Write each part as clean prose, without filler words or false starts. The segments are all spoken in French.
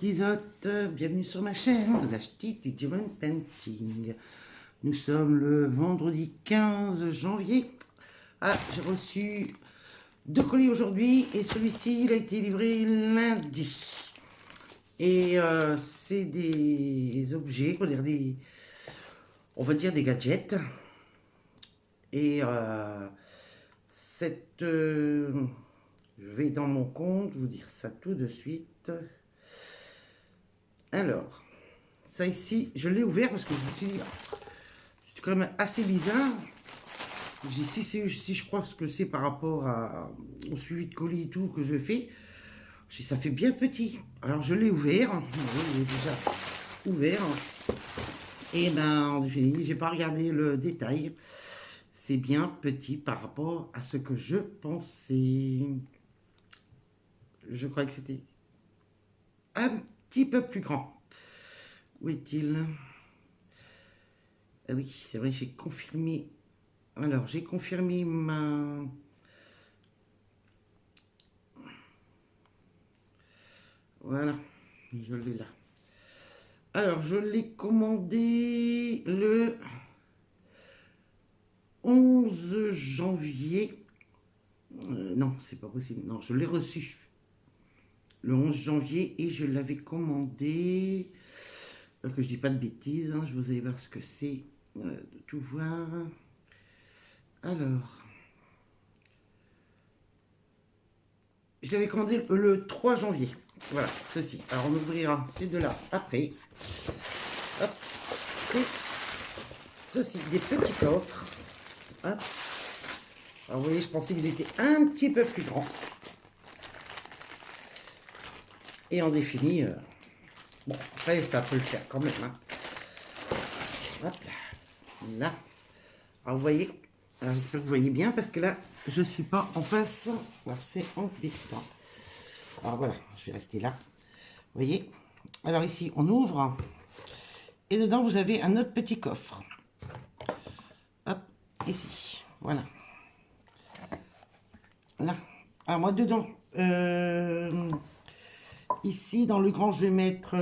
petits hôtes, bienvenue sur ma chaîne, la ch'ti du Diamond Painting. Nous sommes le vendredi 15 janvier. Ah, j'ai reçu 2 colis aujourd'hui et celui-ci il a été livré lundi. Et c'est des objets, on va dire des gadgets. Et je vais dans mon compte vous dire ça tout de suite. Alors, ça ici, je l'ai ouvert parce que je me suis dit, c'est quand même assez bizarre. Si je crois ce que c'est par rapport au suivi de colis et tout que je fais, ça fait bien petit. Alors je l'ai ouvert, je l'ai déjà ouvert. Et ben, en définitive, j'ai pas regardé le détail. C'est bien petit par rapport à ce que je pensais. Je crois que c'était un petit peu plus grand. Où est-il? Ah oui, c'est vrai, j'ai confirmé. Alors, j'ai confirmé ma... Voilà, je l'ai là. Alors, je l'ai commandé le 11 janvier. Non, c'est pas possible. Non, je l'ai reçu le 11 janvier et je l'avais commandé... Que je dis pas de bêtises, hein, je vous allez voir ce que c'est, de tout voir. Alors, je l'avais commandé le 3 janvier. Voilà, ceci. Alors, on ouvrira ces deux-là après. Hop. Et ceci, des petits coffres. Hop. Alors, vous voyez, je pensais qu'ils étaient un petit peu plus grands. Et en défini, bon, après, ça peut le faire quand même. Hein. Hop là. Là. Alors, vous voyez, j'espère que vous voyez bien parce que là, je ne suis pas en face. Alors, c'est embêtant. Alors, voilà, je vais rester là. Vous voyez. Alors, ici, on ouvre. Et dedans, vous avez un autre petit coffre. Hop, ici. Voilà. Là. Alors, moi, dedans, ici, dans le grand, je vais mettre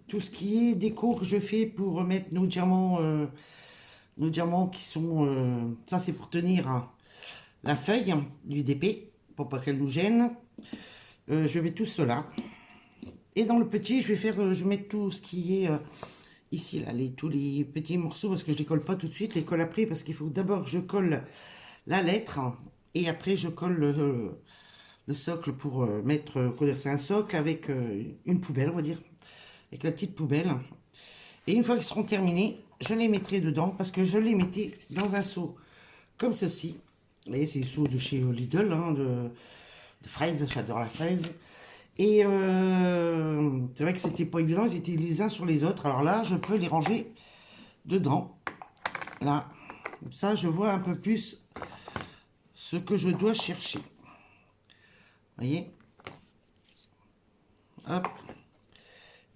tout ce qui est déco que je fais pour mettre nos diamants qui sont... ça, c'est pour tenir la feuille du DP, pour pas qu'elle nous gêne. Je mets tout cela. Et dans le petit, je vais mettre tout ce qui est ici, là, tous les petits morceaux, parce que je les colle pas tout de suite, je les colle après, parce qu'il faut d'abord que je colle la lettre, et après je colle le socle pour mettre, c'est un socle avec une poubelle, on va dire, avec la petite poubelle. Et une fois qu'ils seront terminés, je les mettrai dedans, parce que je les mettais dans un seau comme ceci. Vous voyez, c'est les seaux de chez Lidl, hein, de fraises, j'adore la fraise. Et c'est vrai que c'était pas évident, ils étaient les uns sur les autres. Alors là, je peux les ranger dedans. Là, comme ça, je vois un peu plus ce que je dois chercher. Vous voyez? Hop.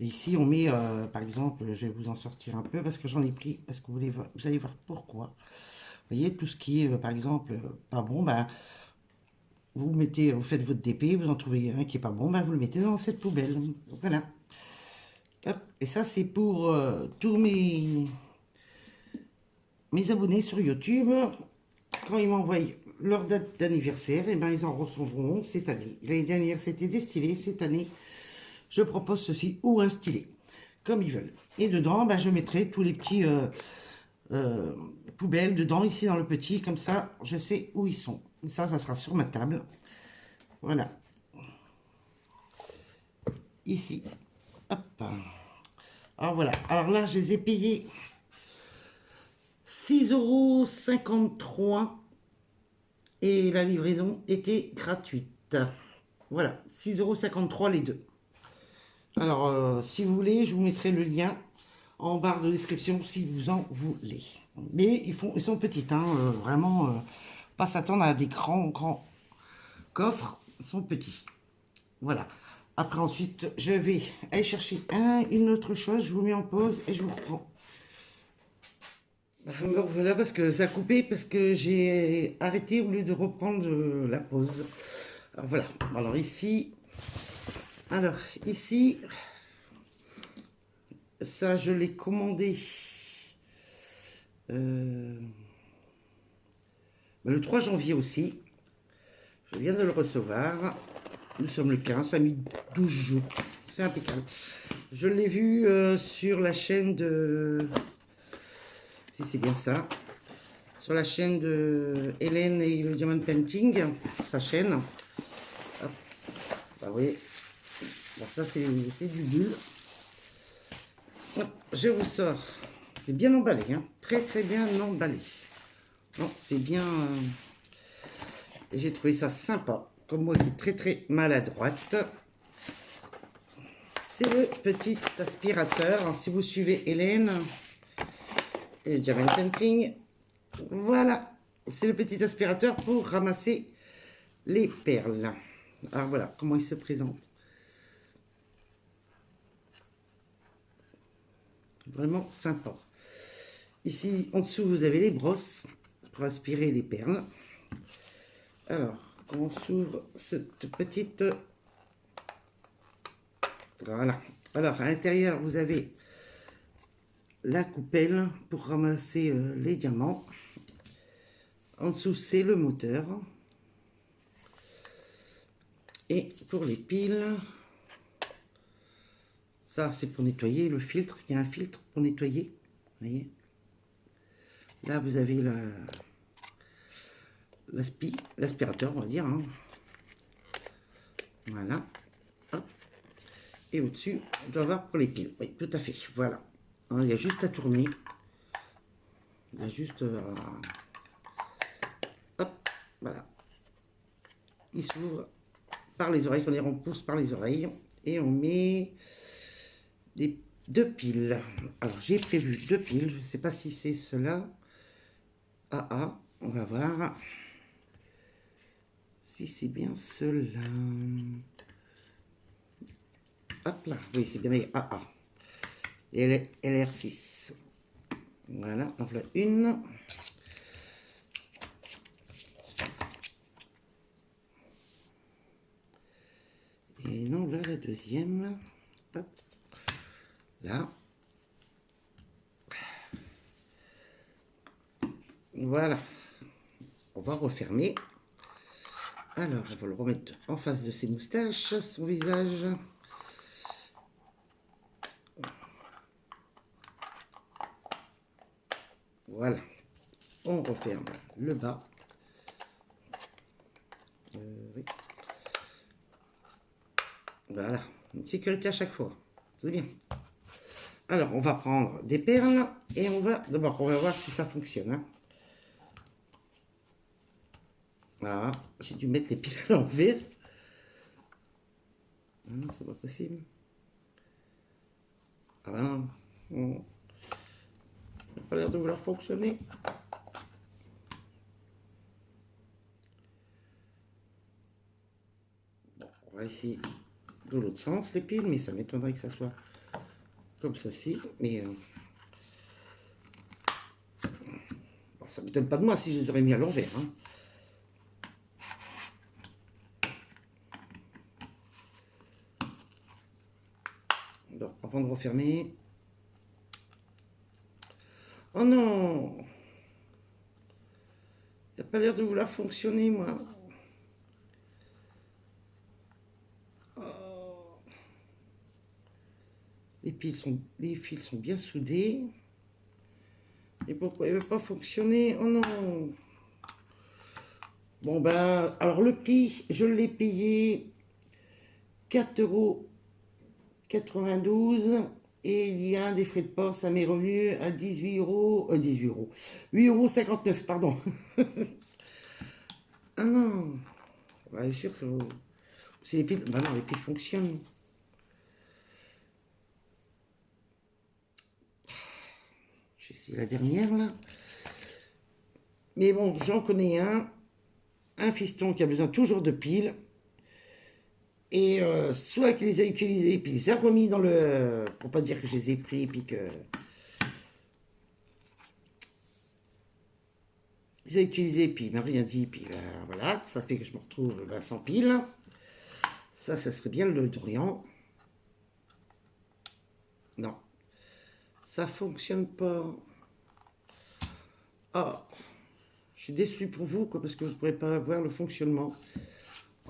Et ici, on met, par exemple, je vais vous en sortir un peu parce que j'en ai pris, parce que vous allez voir pourquoi. Vous voyez, tout ce qui est, par exemple, pas bon, ben, vous faites votre DP, vous en trouvez un qui est pas bon, ben, vous le mettez dans cette poubelle. Voilà. Hop. Et ça, c'est pour tous mes abonnés sur YouTube. Quand ils m'envoient leur date d'anniversaire, et ben, ils en recevront cette année. L'année dernière, c'était des stylés. Cette année, je propose ceci ou un stylet, comme ils veulent. Et dedans, ben, je mettrai tous les petits poubelles dedans, ici dans le petit, comme ça, je sais où ils sont. Et ça sera sur ma table. Voilà. Ici. Hop. Alors voilà. Alors là, je les ai payés 6,53 € et la livraison était gratuite. Voilà, 6,53 € les deux. Alors, si vous voulez, je vous mettrai le lien en barre de description si vous en voulez. Mais ils sont petits, hein, vraiment, pas s'attendre à des grands coffres, ils sont petits. Voilà. Après, ensuite, je vais aller chercher une autre chose. Je vous mets en pause et je vous reprends. Voilà, parce que ça a coupé, parce que j'ai arrêté au lieu de reprendre la pause. Alors voilà. Alors ici, Alors, ici, ça, je l'ai commandé le 3 janvier aussi. Je viens de le recevoir. Nous sommes le 15, ça a mis 12 jours. C'est impeccable. Je l'ai vu sur la chaîne de... Si c'est bien ça. Sur la chaîne de Hélène et le Diamond Painting. Sur sa chaîne. Hop. Bah oui. Alors ça, c'est du bulle. Hop, je vous sors. C'est bien emballé. Hein. Très, très bien emballé. Non, c'est bien... J'ai trouvé ça sympa. Comme moi qui est très, très maladroite. C'est le petit aspirateur. Alors, si vous suivez Hélène et le Diamond Painting, voilà, c'est le petit aspirateur pour ramasser les perles. Alors voilà comment il se présente. Vraiment sympa. Ici en dessous vous avez les brosses pour aspirer les perles. Alors on s'ouvre cette petite... Voilà. Alors à l'intérieur vous avez la coupelle pour ramasser les diamants. En dessous c'est le moteur. Et pour les piles, ça c'est pour nettoyer le filtre. Il y a un filtre pour nettoyer. Vous voyez. Là vous avez l'aspirateur, on va dire. Hein. Voilà. Hop. Et au-dessus, on doit avoir pour les piles. Oui, tout à fait. Voilà. Alors, il y a juste à tourner. Il y a juste... hop. Voilà. Il s'ouvre par les oreilles. On pousse par les oreilles. Et on met deux piles. Alors, j'ai prévu 2 piles. Je ne sais pas si c'est cela. On va voir si c'est bien cela. Hop là, oui, c'est bien AA. Et LR6. Voilà, donc là, une. Et non, là, la deuxième. Hop. Là. Voilà. On va refermer. Alors, on va le remettre en face de ses moustaches, son visage. Voilà. On referme le bas. Oui. Voilà. Une sécurité à chaque fois. C'est bien. Alors, on va prendre des perles et on va... D'abord, on va voir si ça fonctionne. Hein. Voilà. J'ai dû mettre les piles à l'envers. Ah non, c'est pas possible. Ah ben non. Ça n'a pas l'air de vouloir fonctionner. Bon, on va essayer de l'autre sens les piles, mais ça m'étonnerait que ça soit comme ceci. Mais bon, ça m'étonne pas de moi si je les aurais mis à l'envers. Hein. Donc, avant de refermer. Oh non! Il n'a pas l'air de vouloir fonctionner, moi. Oh. Les fils sont bien soudés. Et pourquoi il ne veut pas fonctionner? Oh non! Bon ben, alors le prix, je l'ai payé 4,92 € et il y a des frais de port, ça m'est revenu à 18 €, 8,59 €, pardon. Ah non, bien sûr, ça vaut... C'est les piles, bah non, les piles fonctionnent. J'ai essayé la dernière là. Mais bon, j'en connais un fiston qui a besoin toujours de piles. Et soit qu'il les a utilisés, puis il les a remis dans le... Pour pas dire que je les ai pris, puis que... Il les a utilisés, puis il m'a rien dit, puis voilà, ça fait que je me retrouve sans piles. Ça serait bien le dorian. Non, ça fonctionne pas. Ah, je suis déçu pour vous, quoi, parce que vous ne pourrez pas voir le fonctionnement.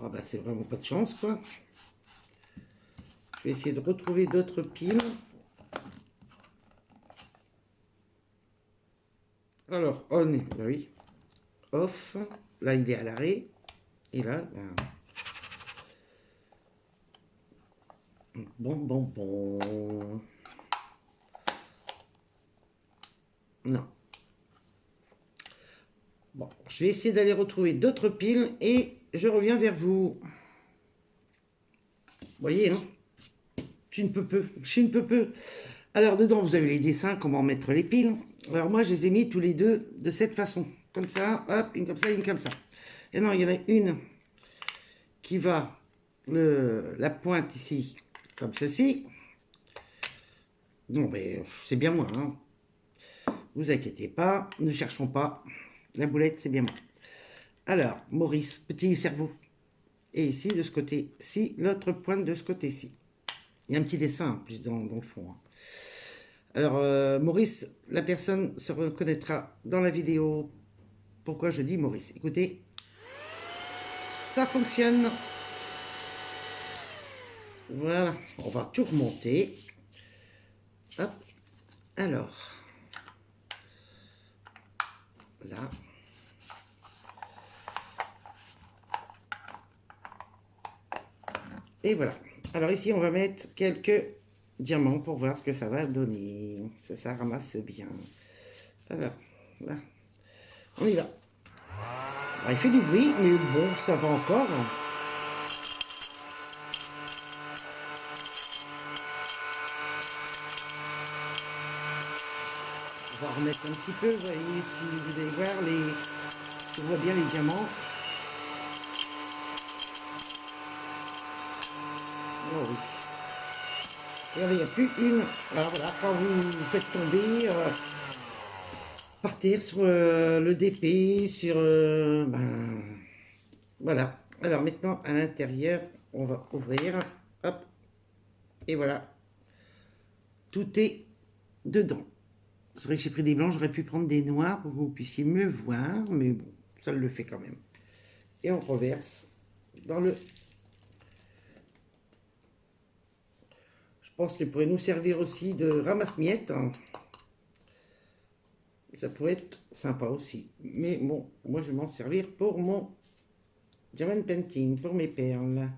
Ah bah c'est vraiment pas de chance, quoi. Je vais essayer de retrouver d'autres piles. Alors, on, ben oui, off. Là, il est à l'arrêt. Et là, ben... bon. Non. Bon, je vais essayer d'aller retrouver d'autres piles et je reviens vers vous. Vous voyez, hein? Je ne peux peu. Alors, dedans, vous avez les dessins, comment mettre les piles. Alors, moi, je les ai mis tous les deux de cette façon. Comme ça, hop, une comme ça, une comme ça. Et non, il y en a une qui va, la pointe ici, comme ceci. Non, mais c'est bien moi, hein. Vous inquiétez pas, ne cherchons pas. La boulette, c'est bien moi. Alors, Maurice, petit cerveau. Et ici, de ce côté-ci, l'autre pointe de ce côté-ci. Il y a un petit dessin en plus dans le fond. Alors, Maurice, la personne se reconnaîtra dans la vidéo. Pourquoi je dis Maurice? Écoutez, ça fonctionne. Voilà, on va tout remonter. Hop, alors, là. Et voilà. Alors ici, on va mettre quelques diamants pour voir ce que ça va donner. Ça ramasse bien. Alors, là, on y va. Alors, il fait du bruit, mais bon, ça va encore. On va remettre un petit peu, vous voyez, si vous allez voir, on voit bien les diamants. Oh oui. Regardez, il n'y a plus une. Alors voilà, quand vous faites tomber par terre sur le DP, sur... ben, voilà. Alors maintenant, à l'intérieur, on va ouvrir. Hop. Et voilà. Tout est dedans. C'est vrai que j'ai pris des blancs, j'aurais pu prendre des noirs pour que vous puissiez mieux voir, mais bon, ça le fait quand même. Et on reverse dans le... Je pense qu'il pourrait nous servir aussi de ramasse-miettes. Ça pourrait être sympa aussi. Mais bon, moi je vais m'en servir pour mon diamond painting, pour mes perles.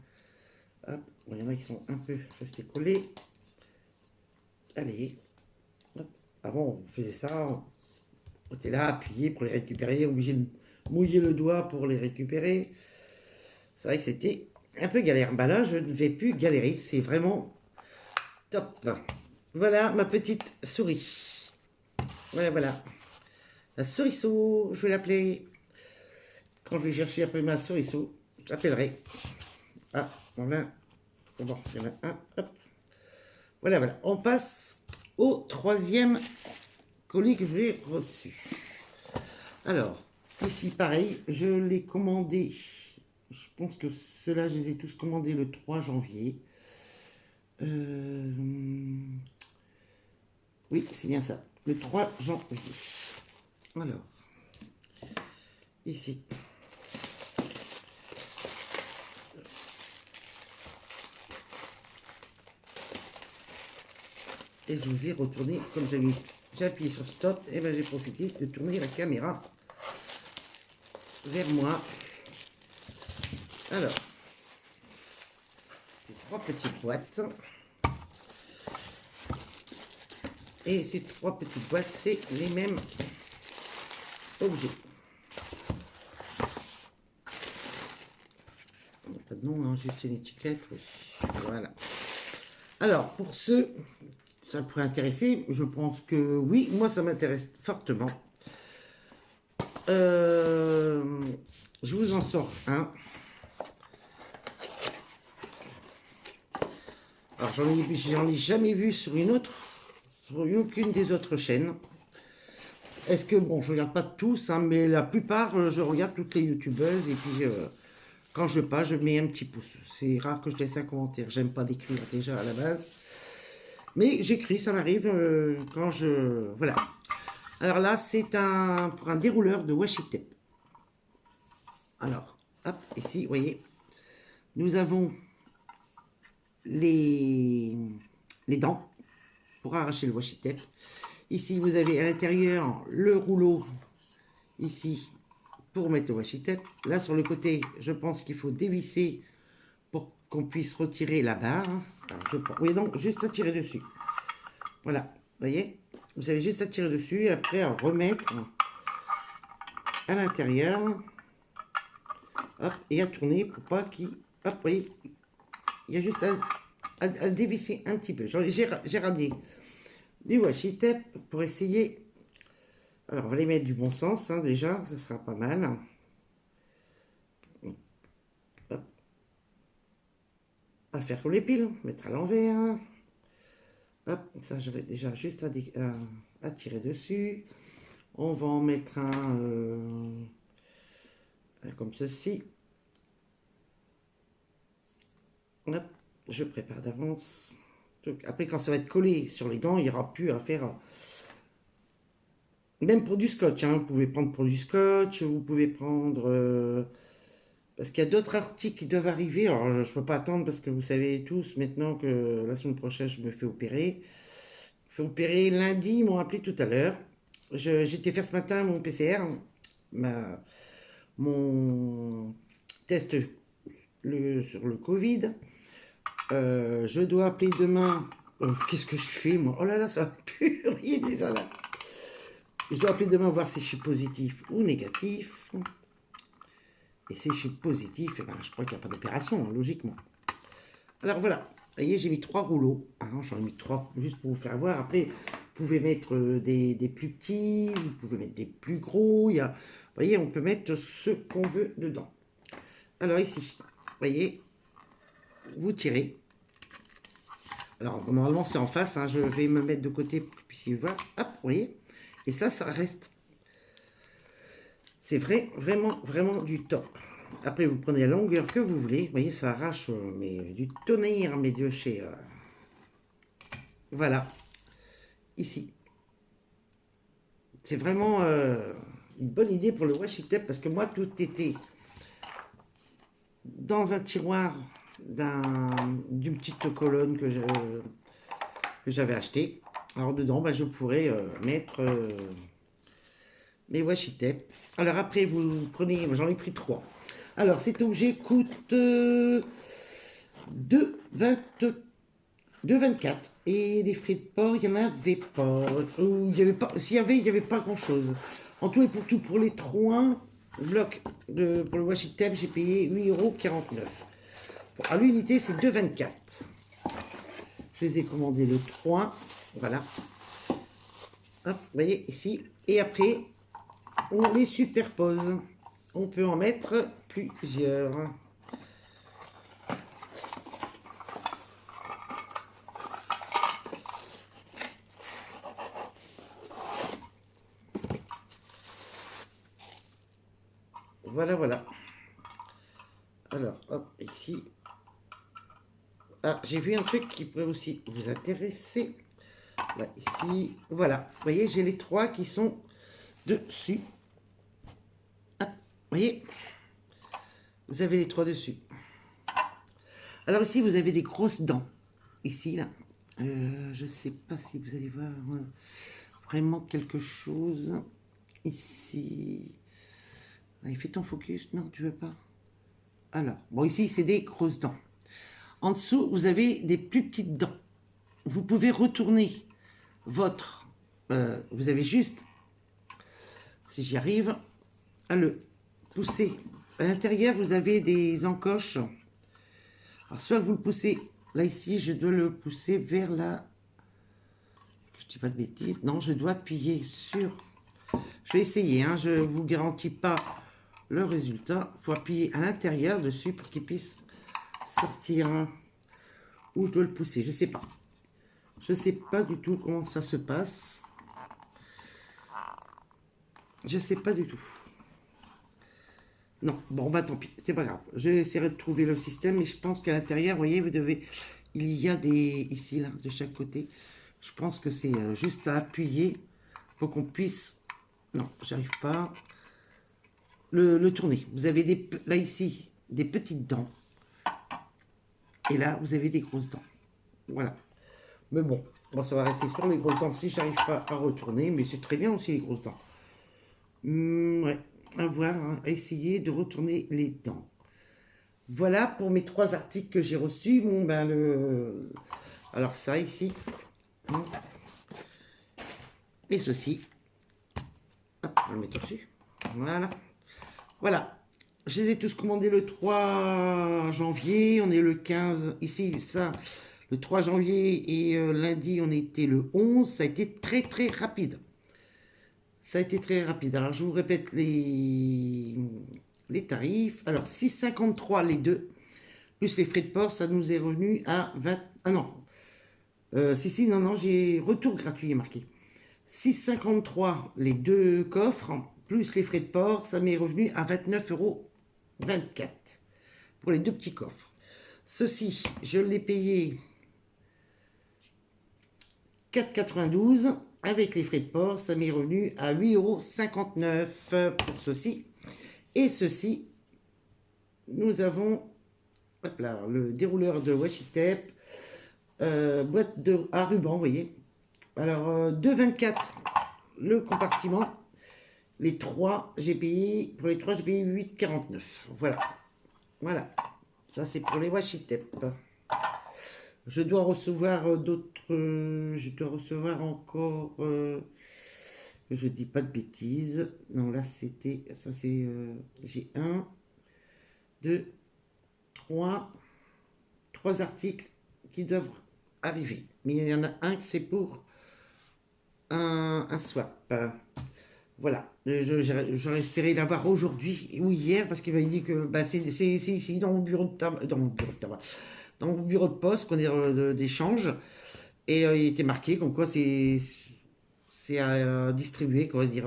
Hop, il y en a qui sont un peu restés collés. Allez. Hop. Avant, on faisait ça. On était là, appuyé pour les récupérer, obligé de mouiller le doigt pour les récupérer. C'est vrai que c'était un peu galère. Bah là, je ne vais plus galérer. C'est vraiment top. Voilà ma petite souris. Voilà. La souriceau, je vais l'appeler. Quand je vais chercher un peu ma souriceau, j'appellerai. Ah, voilà. Bon, il y en a un. Hop. Voilà. On passe au troisième colis que j'ai reçu. Alors, ici, pareil, je l'ai commandé. Je pense que ceux-là, je les ai tous commandés le 3 janvier. Oui, c'est bien ça. Le 3 janvier. Alors, ici. Et je vous ai retourné, comme j'ai appuyé sur stop, et ben j'ai profité de tourner la caméra vers moi. Alors, ces 3 petites boîtes. Et ces 3 petites boîtes, c'est les mêmes objets. On n'a pas de nom, hein, juste une étiquette. Oui. Voilà. Alors, pour ceux, ça pourrait intéresser, je pense que oui, moi ça m'intéresse fortement. Je vous en sors un. Alors, j'en ai jamais vu sur aucune des autres chaînes. Est-ce que, bon, je regarde pas tous, hein, mais la plupart, je regarde toutes les youtubeuses et puis Quand je passe, je mets un petit pouce. C'est rare que je laisse un commentaire. J'aime pas l'écrire déjà à la base. Mais j'écris, ça m'arrive quand je... Voilà. Alors là, c'est pour un dérouleur de washi tape. Alors, hop, ici, vous voyez, nous avons les dents pour arracher le washi tape. Ici, vous avez à l'intérieur le rouleau, ici, pour mettre le washi tape. Là, sur le côté, je pense qu'il faut dévisser pour qu'on puisse retirer la barre. Alors, oui, donc, juste à tirer dessus. Voilà, vous voyez, vous avez juste à tirer dessus et après à remettre à l'intérieur. Hop, et à tourner pour pas qu'il... Hop, vous voyez, il y a juste à le dévisser un petit peu. J'ai ramené du washi tape pour essayer. Alors, on va les mettre du bon sens, hein, déjà, ça sera pas mal. Hop. À faire comme les piles, mettre à l'envers. Hop, ça j'aurais déjà juste à tirer dessus. On va en mettre un comme ceci. Hop, je prépare d'avance. Après, quand ça va être collé sur les dents, il n'y aura plus à faire. Même pour du scotch, hein, vous pouvez prendre pour du scotch, vous pouvez prendre... parce qu'il y a d'autres articles qui doivent arriver. Alors, je ne peux pas attendre parce que vous savez tous maintenant que la semaine prochaine, je me fais opérer. Je me fais opérer lundi, ils m'ont appelé tout à l'heure. J'étais faire ce matin mon PCR, mon test sur le Covid. Je dois appeler demain. Qu'est-ce que je fais, moi? Oh là là, ça va puriller déjà là. Je dois appeler demain voir si je suis positif ou négatif. Et si je suis positif, eh ben, je crois qu'il n'y a pas d'opération, hein, logiquement. Alors voilà, vous voyez, j'ai mis 3 rouleaux. Ah non, j'en ai mis 3 juste pour vous faire voir. Après, vous pouvez mettre des plus petits, vous pouvez mettre des plus gros. Vous voyez, on peut mettre ce qu'on veut dedans. Alors ici, vous voyez, vous tirez. Alors normalement c'est en face, hein, je vais me mettre de côté pour que vous puissiez voir. Hop, vous voyez. Et ça reste. C'est vraiment du top. Après vous prenez la longueur que vous voulez. Vous voyez, ça arrache mais du tonnerre, mes dieux, chez... Voilà. Ici. C'est vraiment une bonne idée pour le washi tape parce que moi tout était dans un tiroir d'une petite colonne que j'avais acheté. Alors dedans, bah, je pourrais mettre les washi tape. Alors après, vous prenez, j'en ai pris 3. Alors cet objet coûte 2,24 et les frais de port, il n'y en avait pas. S'il y avait, il n'y avait pas grand chose. En tout et pour tout, pour les 3 blocs pour le washi tape, j'ai payé 8,49 €. Bon, à l'unité, c'est 2,24. Je les ai commandés le 3. Voilà. Hop, vous voyez ici. Et après, on les superpose. On peut en mettre plusieurs. Voilà, voilà. Alors, hop, ici. Ah, j'ai vu un truc qui pourrait aussi vous intéresser. Là, ici. Voilà. Vous voyez, j'ai les 3 qui sont dessus. Hop, vous voyez, vous avez les 3 dessus. Alors ici, vous avez des grosses dents. Ici, là. Je ne sais pas si vous allez voir vraiment quelque chose. Ici. Allez, fais ton focus. Non, tu veux pas. Alors, bon, ici, c'est des grosses dents. En dessous, vous avez des plus petites dents. Vous pouvez retourner votre... vous avez juste, si j'y arrive, à le pousser. À l'intérieur, vous avez des encoches. Alors, soit vous le poussez... Là, ici, je dois le pousser vers la... Je dis pas de bêtises. Non, je dois appuyer sur... Je vais essayer, hein, je ne vous garantis pas le résultat. Il faut appuyer à l'intérieur dessus pour qu'il puisse sortir. Ou je dois le pousser, je ne sais pas. Je ne sais pas du tout comment ça se passe. Je ne sais pas du tout. Non, bon, bah tant pis, c'est pas grave. Je essaierai de trouver le système, mais je pense qu'à l'intérieur, vous voyez, vous devez... Il y a des... Ici, là, de chaque côté. Je pense que c'est juste à appuyer pour qu'on puisse... Non, j'arrive pas. Le tourner. Vous avez des... Là, ici, des petites dents. Et là, vous avez des grosses dents. Voilà. Mais bon, ça va rester sur les grosses dents si j'arrive pas à retourner. Mais c'est très bien aussi, les grosses dents. Ouais, à voir, hein, à essayer de retourner les dents. Voilà pour mes 3 articles que j'ai reçus. Bon, ben, alors ça, ici. Hein, et ceci. Hop, on va le mettre dessus. Voilà. Voilà. Je les ai tous commandés le 3 janvier. On est le 15. Ici, ça, le 3 janvier. Et lundi, on était le 11. Ça a été très, très rapide. Ça a été très rapide. Alors, je vous répète les tarifs. Alors, 6,53 les deux. Plus les frais de port, ça nous est revenu à 20... Ah non. Si, non, non, j'ai retour gratuit marqué. 6,53 les deux coffres, plus les frais de port, ça m'est revenu à 29,24 € pour les deux petits coffres. Ceci, je l'ai payé 4,92 € avec les frais de port, ça m'est revenu à 8,59 € pour ceci. Et ceci, nous avons hop là, le dérouleur de washi tape, boîte à ruban, vous voyez. Alors, 2,24 le compartiment. Les 3, j'ai payé, pour les 3, j'ai payé 8,49. Voilà. Voilà. Ça, c'est pour les washi tape. Je dois recevoir d'autres... je dois recevoir encore... je dis pas de bêtises. Non, là, c'était... Ça, c'est... j'ai 1, 2, 3 articles qui doivent arriver. Mais il y en a un qui c'est pour un swap. Voilà, j'aurais espéré l'avoir aujourd'hui ou hier parce qu'il m'a dit que bah, c'est ici dans mon bureau de tabac, dans mon bureau de poste qu'on est d'échange et il était marqué comme quoi c'est à distribuer, quoi dire.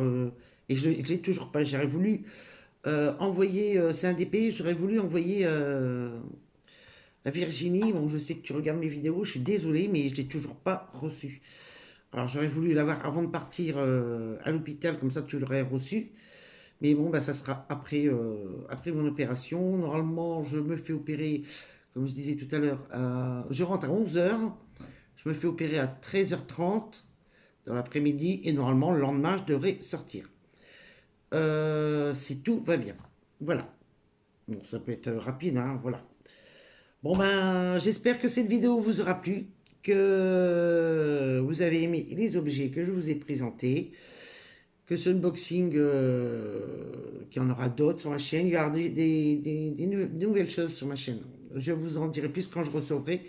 Et je l'ai toujours pas. J'aurais voulu envoyer, c'est un DP, j'aurais voulu envoyer à Virginie. Bon, je sais que tu regardes mes vidéos, je suis désolée, mais je l'ai toujours pas reçu. Alors j'aurais voulu l'avoir avant de partir à l'hôpital, comme ça tu l'aurais reçu. Mais bon, bah, ça sera après, après mon opération. Normalement, je me fais opérer, comme je disais tout à l'heure, je rentre à 11 h. Je me fais opérer à 13h30 dans l'après-midi. Et normalement, le lendemain, je devrais sortir. Si tout va bien. Voilà. Bon, ça peut être rapide, hein, voilà. Bon ben, j'espère que cette vidéo vous aura plu, que vous avez aimé les objets que je vous ai présentés, que ce unboxing, qu'il y en aura d'autres sur ma chaîne, il y aura des nouvelles choses sur ma chaîne. Je vous en dirai plus quand je recevrai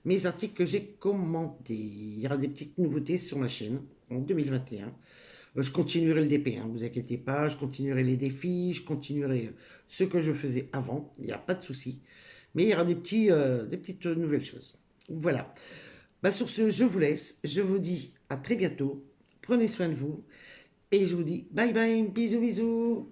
mes articles que j'ai commandés. Il y aura des petites nouveautés sur ma chaîne en 2021. Je continuerai le DP, hein, vous inquiétez pas, je continuerai les défis, je continuerai ce que je faisais avant, il n'y a pas de souci. Mais il y aura des petites nouvelles choses. Voilà. Bah, sur ce, je vous laisse. Je vous dis à très bientôt. Prenez soin de vous. Et je vous dis bye bye, bisous bisous.